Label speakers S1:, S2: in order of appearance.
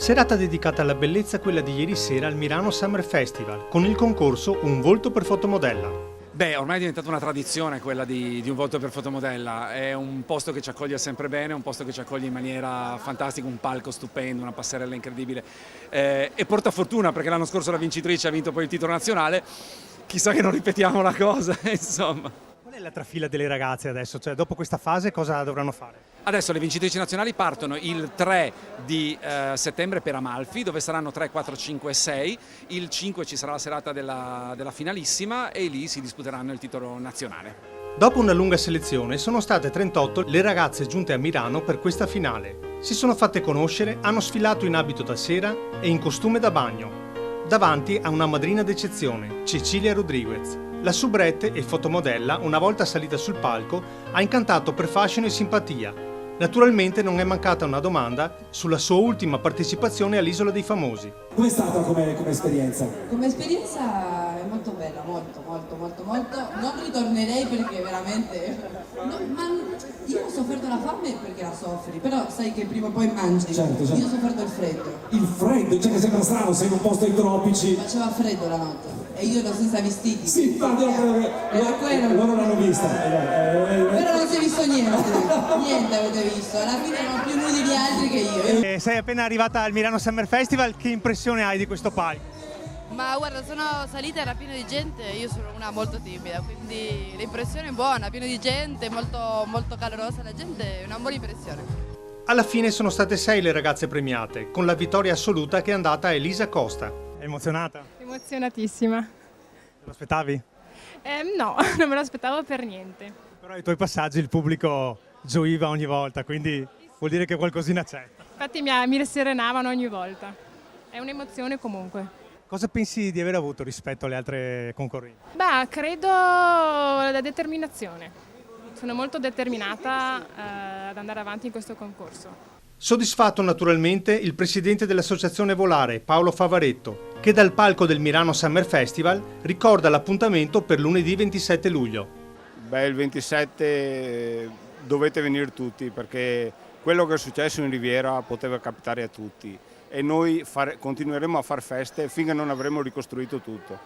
S1: Serata dedicata alla bellezza, quella di ieri sera al Milano Summer Festival, con il concorso Un volto per fotomodella.
S2: Beh, ormai è diventata una tradizione quella di un volto per fotomodella, è un posto che ci accoglie sempre bene, un posto che ci accoglie in maniera fantastica, un palco stupendo, una passerella incredibile e porta fortuna perché l'anno scorso la vincitrice ha vinto poi il titolo nazionale, chissà che non ripetiamo la cosa, insomma.
S1: Qual è la trafila delle ragazze adesso? Cioè, dopo questa fase cosa dovranno fare?
S2: Adesso le vincitrici nazionali partono il 3 di settembre per Amalfi, dove saranno 3, 4, 5 e 6. Il 5 ci sarà la serata della finalissima e lì si disputeranno il titolo nazionale.
S1: Dopo una lunga selezione sono state 38 le ragazze giunte a Milano per questa finale. Si sono fatte conoscere, hanno sfilato in abito da sera e in costume da bagno, davanti a una madrina d'eccezione, Cecilia Rodriguez. La soubrette e fotomodella, una volta salita sul palco, ha incantato per fascino e simpatia. Naturalmente non è mancata una domanda sulla sua ultima partecipazione all'Isola dei Famosi.
S3: Com'è stata come esperienza?
S4: Come esperienza è molto bella, molto. Non ritornerei perché veramente... No, ma io ho sofferto la fame perché la soffri, però sai che prima o poi mangi.
S3: Certo.
S4: Io ho sofferto il freddo.
S3: Il freddo, cioè che sembra strano, sei in un posto ai tropici.
S4: Faceva freddo la notte e io ero senza vestiti.
S3: Sì, infatti
S4: Era quello.
S3: loro l'hanno vista.
S4: Però non si è visto niente avete visto, alla fine erano più nudi di altri che io.
S1: Sei appena arrivata al Milano Summer Festival, che impressione hai di questo palco?
S5: Ma guarda, sono salita, era pieno di gente, io sono una molto timida, quindi l'impressione è buona, pieno di gente, molto calorosa la gente, è una buona impressione.
S1: Alla fine sono state 6 le ragazze premiate, con la vittoria assoluta che è andata a Elisa Costa. È emozionata?
S6: Emozionatissima.
S1: Te lo aspettavi?
S6: No, non me lo aspettavo per niente.
S1: Però ai tuoi passaggi il pubblico gioiva ogni volta, quindi vuol dire che qualcosina c'è.
S6: Infatti mi rasserenavano ogni volta. È un'emozione comunque.
S1: Cosa pensi di aver avuto rispetto alle altre concorrenti?
S6: Beh, credo la determinazione. Sono molto determinata ad andare avanti in questo concorso.
S1: Soddisfatto naturalmente il presidente dell'Associazione Volare, Paolo Favaretto, che dal palco del Milano Summer Festival ricorda l'appuntamento per lunedì 27 luglio.
S7: Beh, il 27 dovete venire tutti perché quello che è successo in Riviera poteva capitare a tutti e noi continueremo a far feste finché non avremo ricostruito tutto.